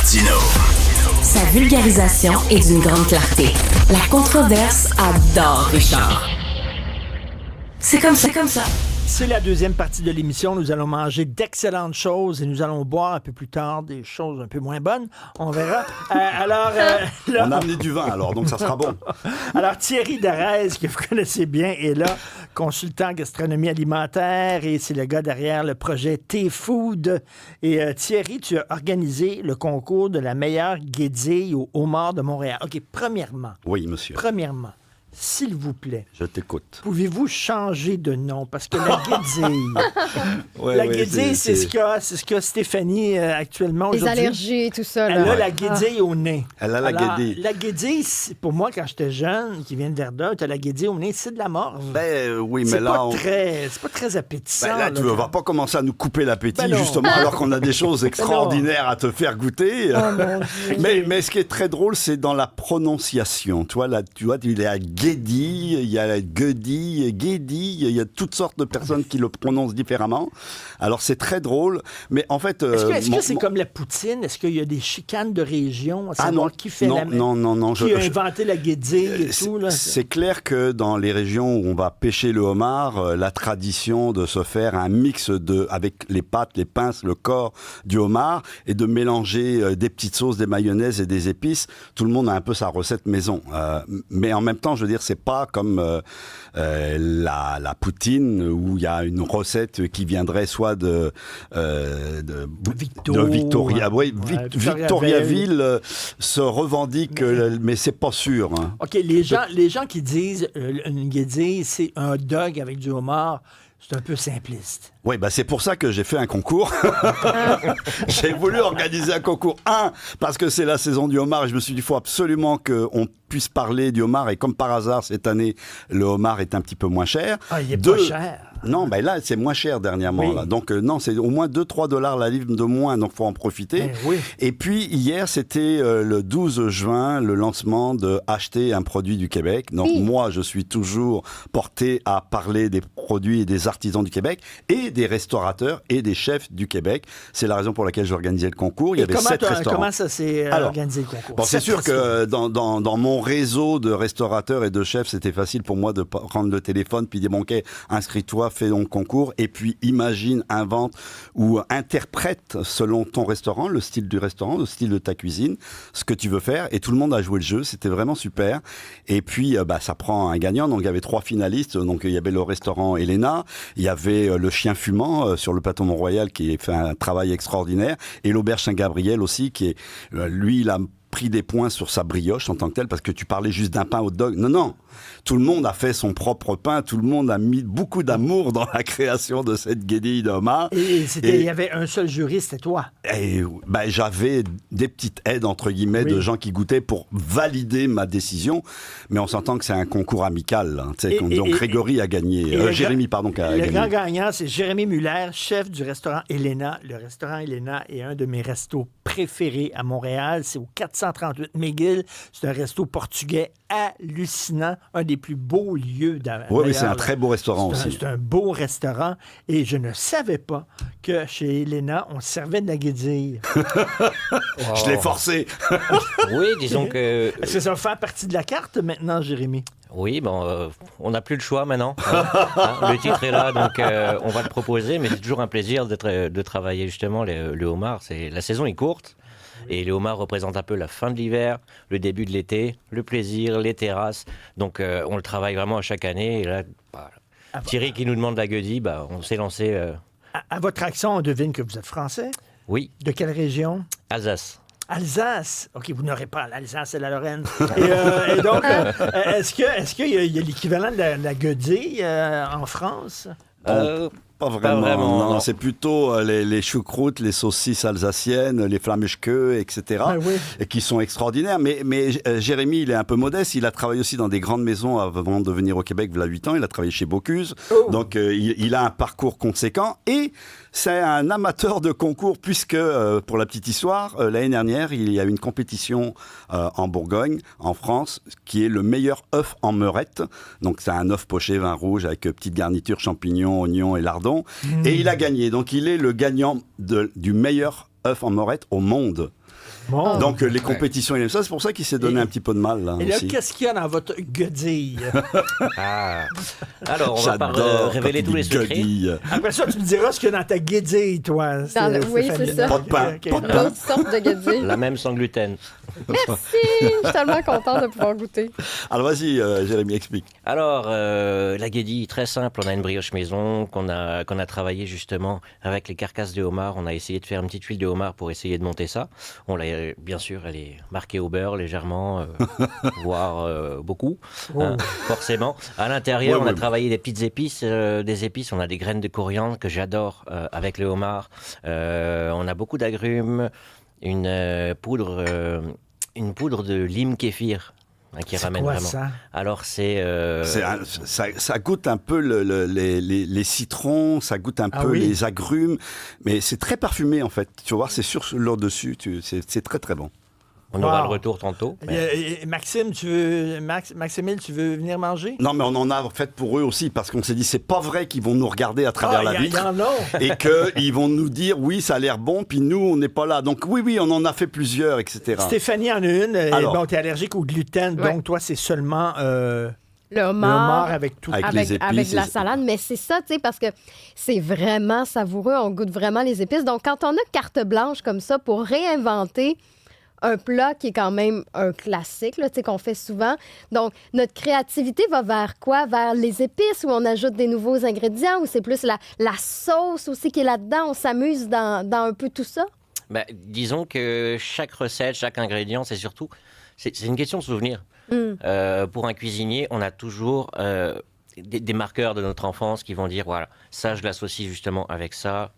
Martineau. Sa vulgarisation est d'une grande clarté. La controverse adore Richard. C'est comme ça. C'est la deuxième partie de l'émission. Nous allons manger d'excellentes choses et nous allons boire un peu plus tard des choses un peu moins bonnes. On verra. Là, on a amené du vin alors, donc ça sera bon. Alors Thierry Darès, que vous connaissez bien, est là, consultant gastronomie alimentaire, et c'est le gars derrière le projet T-Food. Et Thierry, tu as organisé le concours de la meilleure guédille au homard de Montréal. OK, premièrement. Oui, monsieur. S'il vous plaît. Je t'écoute. Pouvez-vous changer de nom? Parce que la guédille... guédille, c'est ce qu'a Stéphanie actuellement les aujourd'hui. Les allergies, tout ça. Elle a la guédille au nez. Elle a la guédille. La guédille, pour moi, quand j'étais jeune, qui vient de Verdun, tu as la gueddille au nez, c'est de la mort. Oui, mais là... C'est pas très appétissant. Là, tu ne vas pas commencer à nous couper l'appétit, justement, alors qu'on a des choses extraordinaires à te faire goûter. Mais ce qui est très drôle, c'est dans la prononciation. Tu vois, il y a guédille, il y a guedille, il y a toutes sortes de personnes qui le prononcent différemment. Alors c'est très drôle, mais en fait... Est-ce que c'est comme la poutine? Est-ce qu'il y a des chicanes de région à savoir qui fait non, qui a inventé la guédille et tout? Là, c'est clair que dans les régions où on va pêcher le homard, la tradition de se faire un mix avec les pattes, les pinces, le corps du homard, et de mélanger des petites sauces, des mayonnaises et des épices, tout le monde a un peu sa recette maison. Mais en même temps, je veux dire, c'est pas comme la poutine où il y a une recette qui viendrait soit de Victoria. Victoriaville se revendique, mais c'est pas sûr. Hein. OK, les gens qui disent une guédille, c'est un hot dog avec du homard, c'est un peu simpliste. Oui, c'est pour ça que j'ai fait un concours. J'ai voulu organiser un concours. Parce que c'est la saison du homard et je me suis dit, il faut absolument qu'on puisse parler du homard. Et comme par hasard, cette année, le homard est un petit peu moins cher. Il est pas cher. Non, là, c'est moins cher dernièrement. Oui. Là. Donc, non, c'est au moins 2-3 $ la livre de moins, donc il faut en profiter. Oui. Et puis, hier, c'était le 12 juin, le lancement de Acheter un produit du Québec. Donc, moi, je suis toujours porté à parler des produits et des artisans du Québec et des restaurateurs et des chefs du Québec. C'est la raison pour laquelle j'ai organisé le concours. Il y avait 7 restaurants. Comment ça s'est organisé le concours? C'est sûr que dans mon réseau de restaurateurs et de chefs, c'était facile pour moi de prendre le téléphone puis dire, OK, inscris-toi, fais donc concours, et puis imagine, invente ou interprète selon ton restaurant, le style du restaurant, le style de ta cuisine, ce que tu veux faire, et tout le monde a joué le jeu, c'était vraiment super. Et puis, ça prend un gagnant, donc il y avait 3 finalistes, donc il y avait le restaurant Elena, il y avait le chien fumant sur le plateau Mont-Royal qui a fait un travail extraordinaire, et l'auberge Saint-Gabriel aussi, qui est, lui, il a pris des points sur sa brioche en tant que telle, parce que tu parlais juste d'un pain hot dog. Non. Tout le monde a fait son propre pain, tout le monde a mis beaucoup d'amour dans la création de cette guédille de homard. Et il y avait un seul jury, c'était toi. Et j'avais des petites aides, entre guillemets, de gens qui goûtaient pour valider ma décision. Mais on s'entend que c'est un concours amical. Hein, donc Grégory a gagné. Jérémy, pardon, qui a gagné. Le grand gagnant, c'est Jérémy Muller, chef du restaurant Elena. Le restaurant Elena est un de mes restos préférés à Montréal. C'est au 438 McGill. C'est un resto portugais hallucinant. Un des plus beaux lieux d'ailleurs. Oui, c'est un très beau restaurant aussi. C'est un beau restaurant. Et je ne savais pas que chez Elena, on servait de la guédille. Je l'ai forcé. Oui, disons que... Est-ce que ça va faire partie de la carte maintenant, Jérémy? Oui, on n'a plus le choix maintenant. Le titre est là, donc on va le proposer. Mais c'est toujours un plaisir de travailler justement le homard. La saison est courte. Et les homards représentent un peu la fin de l'hiver, le début de l'été, le plaisir, les terrasses. Donc on le travaille vraiment à chaque année. Et là, Thierry qui nous demande la guédille, on s'est lancé. À votre accent, on devine que vous êtes français? Oui. De quelle région? Alsace. Alsace? OK, vous n'aurez pas l'Alsace et la Lorraine. Et donc, est-ce qu'il y a l'équivalent de la guédille en France? Pas vraiment. Non, c'est plutôt les choucroutes, les saucisses alsaciennes, les flammeschke, etc. Et qui sont extraordinaires. Mais Jérémy, il est un peu modeste. Il a travaillé aussi dans des grandes maisons avant de venir au Québec il y a 8 ans. Il a travaillé chez Bocuse. Donc, il a un parcours conséquent. Et c'est un amateur de concours puisque, pour la petite histoire, l'année dernière, il y a une compétition en Bourgogne, en France, qui est le meilleur œuf en meurette. Donc, c'est un œuf poché, vin rouge, avec petite garniture, champignons, oignons et lardons. Et il a gagné. Donc, il est le gagnant du meilleur œufs en morette au monde. Bon. Donc les compétitions, il aime ça. C'est pour ça qu'il s'est donné un petit peu de mal là. Et là, aussi. qu'est-ce qu'il y a dans votre guedille? Ah. Alors, on va pas J'adore révéler quand tous il les dit secrets. guedille. Après ça, tu me diras ce qu'il y a dans ta guedille, toi. Oui, c'est ça. Pas de pain, Ok. pas de pain. D'autres sortes de guédilles. La même sans gluten. Merci! Je suis tellement contente de pouvoir goûter. Alors vas-y, Jérémy, explique. Alors, la guédille, très simple. On a une brioche maison qu'on a travaillé justement avec les carcasses de homard. On a essayé de faire une petite huile de homard pour essayer de monter ça. On l'a, bien sûr, elle est marquée au beurre légèrement, voire beaucoup, forcément. À l'intérieur, on a travaillé des petites épices, des épices. On a des graines de coriandre que j'adore avec le homard. On a beaucoup d'agrumes, une poudre de lime kéfir. Qui C'est ramène quoi vraiment. ça? Alors c'est Ça goûte un peu les citrons, ça goûte un peu oui? les agrumes, mais c'est très parfumé en fait. Tu vas voir, c'est sur l'eau dessus, c'est très très bon. on aura Wow. le retour tantôt. mais- Maxime, Maximile, tu veux venir manger? Non, mais on en a fait pour eux aussi parce qu'on s'est dit c'est pas vrai qu'ils vont nous regarder à travers la il y vitre en a. et qu'ils vont nous dire oui ça a l'air bon puis nous on n'est pas là. Donc oui on en a fait plusieurs etc. Stéphanie en a une. Alors. Bon, t'es allergique au gluten, Ouais. donc toi, c'est seulement Le le homard. homard avec tout. Avec les épices, avec de la et- salade, mais c'est ça, tu sais, parce que c'est vraiment savoureux, on goûte vraiment les épices. Donc, quand on a carte blanche comme ça pour réinventer un plat qui est quand même un classique, là, tu sais, qu'on fait souvent. Donc, notre créativité va vers quoi? Vers les épices où on ajoute des nouveaux ingrédients, ou c'est plus la sauce aussi qui est là-dedans? On s'amuse dans un peu tout ça? Bah, disons que chaque recette, chaque ingrédient, c'est surtout... C'est une question de souvenir. Pour un cuisinier, on a toujours des marqueurs de notre enfance qui vont dire, voilà, ça, je l'associe justement avec ça.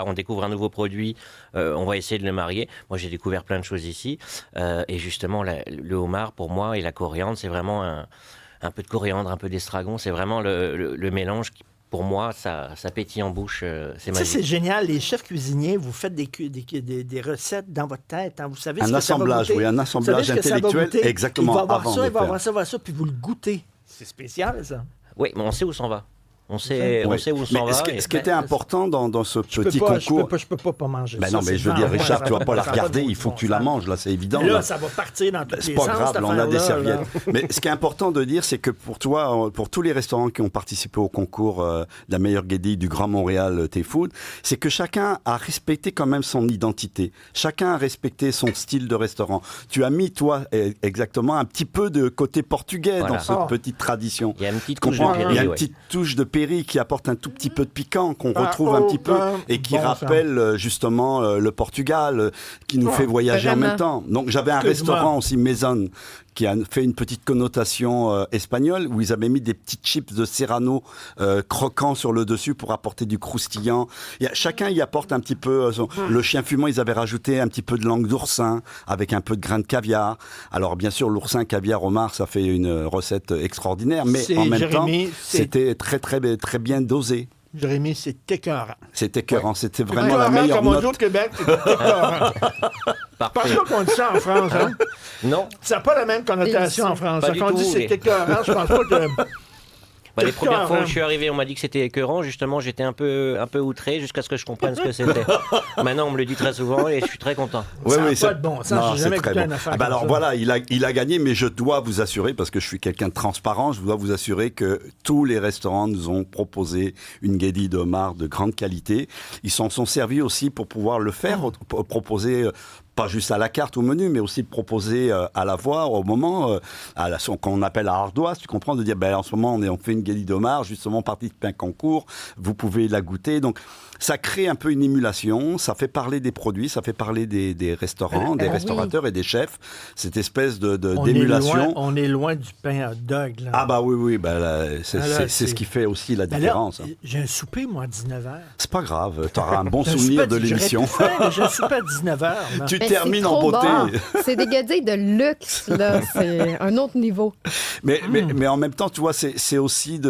On découvre un nouveau produit, on va essayer de le marier. Moi, j'ai découvert plein de choses ici. Et justement, le homard, pour moi, et la coriandre, c'est vraiment un peu de coriandre, un peu d'estragon. C'est vraiment le mélange qui, pour moi, ça pétille en bouche. C'est Ça, c'est magique. génial. Les chefs cuisiniers, vous faites des recettes dans votre tête. Hein. Vous savez ce Un que ça va assemblage, goûter. oui, un Vous assemblage savez ce que ça va intellectuel, goûter. exactement, Il va avoir avant ça, de il va faire. avoir ça, puis vous le goûtez. C'est spécial, ça. Oui, mais on sait où s'en va. On sait Ouais. où s'en Mais va. ce qui était important dans ce Je petit peux pas, concours. je peux pas manger Ben ça. non, mais c'est je veux dire, devant moi, Richard, ça tu vas va pas la ça va regarder, pas il faut que tu bon la sens. manges, là, c'est évident. Là, là. ça va partir dans tous les C'est sens. pas grave, cette là, on a des affaire-là, serviettes. là. Mais ce qui est important de dire, c'est que pour toi, pour tous les restaurants qui ont participé au concours de la meilleure guédille du Grand Montréal T-Food, c'est que chacun a respecté quand même son identité. Chacun a respecté son style de restaurant. Tu as mis, toi, exactement, un petit peu de côté portugais Voilà. dans cette Oh. petite tradition. Il y a une petite Tu touche de comprends? Péri, Il y a une ouais. petite touche de Péri qui apporte un tout petit peu de piquant qu'on Ah, retrouve un petit peu aucun et qui bon rappelle justement le Portugal, qui nous fait voyager en vraiment. même temps. Donc j'avais un Excuse-moi. restaurant aussi, Maison, qui a fait une petite connotation espagnole où ils avaient mis des petites chips de serrano croquants sur le dessus pour apporter du croustillant. Chacun y apporte un petit peu. Le chien fumant, ils avaient rajouté un petit peu de langue d'oursin avec un peu de grains de caviar. Alors bien sûr, l'oursin, caviar, homard, ça fait une recette extraordinaire, mais C'est, en même Jérémy, temps, c'est- c'était très très très bien dosé. Jérémy, c'est écœurant. C'était écœurant, c'était vraiment la Écœurant, meilleure comme on dit note. au Québec, c'est écœurant. Je pense Parfait. pas qu'on dit ça en France, hein? Non. Ça n'a pas la même connotation en France. Pas Quand du on dit tout, c'est mais- écœurant, je pense pas que... Bah, les C'est premières clair, fois hein. où je suis arrivé, on m'a dit que c'était écœurant. Justement, j'étais un peu outré jusqu'à ce que je comprenne ce que c'était. Maintenant, on me le dit très souvent et je suis très content. Ouais, Ça a oui, pas ça- de bon sens, Non, j'ai c'est jamais très écouté bon. une affaire Ah bah comme alors ça. voilà, il a gagné, mais je dois vous assurer, parce que je suis quelqu'un de transparent, je dois vous assurer que tous les restaurants nous ont proposé une guédille de homard de grande qualité. Ils s'en sont servis aussi pour pouvoir le faire, proposer pas juste à la carte, au menu, mais aussi proposer à la voix, au moment, qu'on appelle à ardoise, tu comprends, de dire, ben, en ce moment, on fait une guédille de homard, justement, participer à un concours, vous pouvez la goûter. Donc, ça crée un peu une émulation, ça fait parler des produits, ça fait parler des restaurants, des oui. restaurateurs et des chefs. Cette espèce On d'émulation. on est loin du pain hot dog, là. Ah bah oui, bah là, c'est Ah là, c'est c'est- ce qui fait aussi la Ben là, différence. Hein. j'ai un souper, moi, à 19h. C'est pas grave, tu auras un bon souvenir de l'émission. J'ai un souper à 19h. Tu Mais termine c'est en trop beauté. bon. C'est des guédilles de luxe, là. C'est un autre niveau. Mais en même temps, tu vois, c'est aussi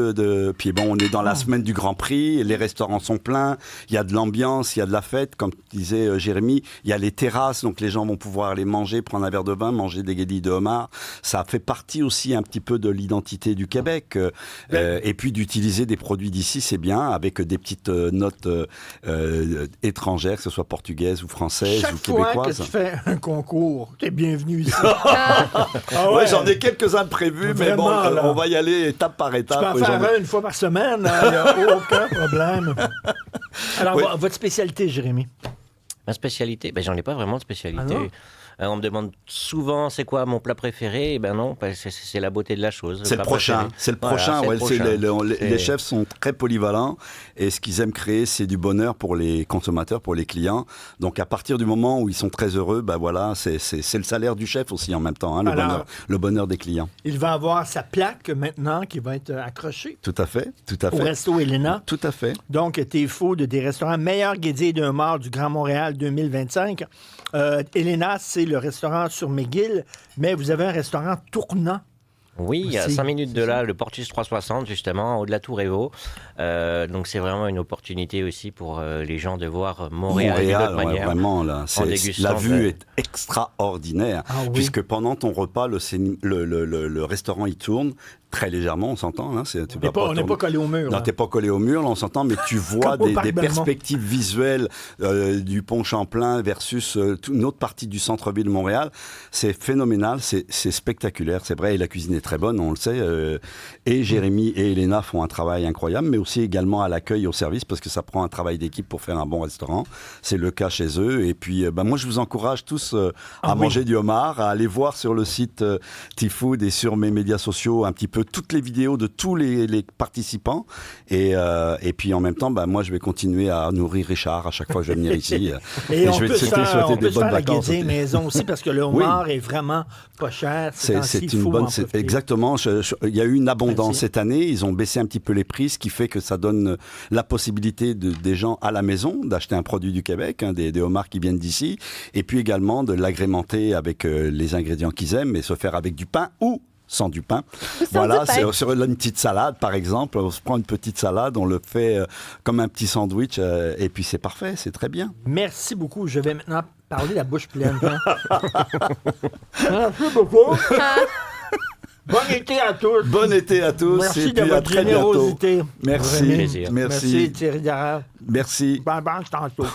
Puis bon, on est dans la semaine du Grand Prix, les restaurants sont pleins, il y a de l'ambiance, il y a de la fête, comme disait Jérémy, il y a les terrasses, donc les gens vont pouvoir aller manger, prendre un verre de vin, manger des guédilles de homard. Ça fait partie aussi un petit peu de l'identité du Québec. Et puis d'utiliser des produits d'ici, c'est bien, avec des petites notes étrangères, que ce soit portugaises ou françaises Chaque ou fois québécoises. que tu fais un concours, t'es bienvenu ici. Ouais, j'en ai quelques-uns prévus, mais bon, Vraiment, là. on va y aller étape par Tu étape. peux en Ouais, faire un une fois par semaine, il n'y a aucun problème. Alors, Oui. votre spécialité, Jérémy? Ma spécialité, j'en ai pas vraiment de spécialité. Ah non? On me demande souvent c'est quoi mon plat préféré. Non, c'est la beauté de la chose. C'est le plat prochain. préféré. C'est le Voilà, prochain. c'est le Ouais, prochain. les chefs sont très polyvalents et ce qu'ils aiment créer, c'est du bonheur pour les consommateurs, pour les clients. Donc à partir du moment où ils sont très heureux, voilà, c'est le salaire du chef aussi en même temps, hein, Alors, le bonheur des clients. Il va avoir sa plaque maintenant qui va être accrochée Tout à fait, tout à au fait. Resto Elena. Tout à fait. Donc, t'es fou de des restaurants meilleurs guédilles d'un mort du Grand Montréal 2025. Elena, c'est le restaurant sur McGill, mais vous avez un restaurant tournant. Oui, à aussi. 5 minutes de là, le Portus 360, justement, au-delà de Tour-Evo. Donc, c'est vraiment une opportunité aussi pour les gens de voir Montréal d'une autre ouais, manière. vraiment, là, dégustant la vue de- est extraordinaire, Ah oui. puisque pendant ton repas, le restaurant il tourne très légèrement, on s'entend. Hein, On n'est pas collé au mur. Non, là. t'es pas collé au mur, là, on s'entend, mais tu vois Comme au Parc des Belmont. perspectives visuelles du pont Champlain versus une autre partie du centre-ville de Montréal. C'est phénoménal, c'est spectaculaire, c'est vrai, et la cuisine est très bonne, on le sait. Et Jérémy et Elena font un travail incroyable, mais aussi également à l'accueil, au service, parce que ça prend un travail d'équipe pour faire un bon restaurant. C'est le cas chez eux. Et puis, moi, je vous encourage tous à manger du homard, à aller voir sur le site T-Food et sur mes médias sociaux un petit peu toutes les vidéos de tous les participants. Et puis en même temps, moi je vais continuer à nourrir Richard à chaque fois que je vais venir ici. Et on je vais peut te se faire, souhaiter on peut des se bonnes faire la vacances. guédille maison aussi parce que le homard est vraiment pas cher. C'est une bonne. Exactement. Il y a eu une abondance Merci. cette année. Ils ont baissé un petit peu les prix, ce qui fait que ça donne la possibilité des gens à la maison d'acheter un produit du Québec, des homards qui viennent d'ici, et puis également de l'agrémenter avec les ingrédients qu'ils aiment et se faire avec du pain ou sans du pain. Voilà, du pain. sur une petite salade, par exemple. On se prend une petite salade, on le fait comme un petit sandwich, et puis c'est parfait, c'est très bien. Merci beaucoup. Je vais maintenant parler la bouche pleine. Merci beaucoup. Bon été à tous. Bon été à tous, Merci et de puis à votre très bientôt. générosité. Merci, Rémi. Plaisir. Merci merci, Thierry Darrell. merci. Bye bye, tantôt.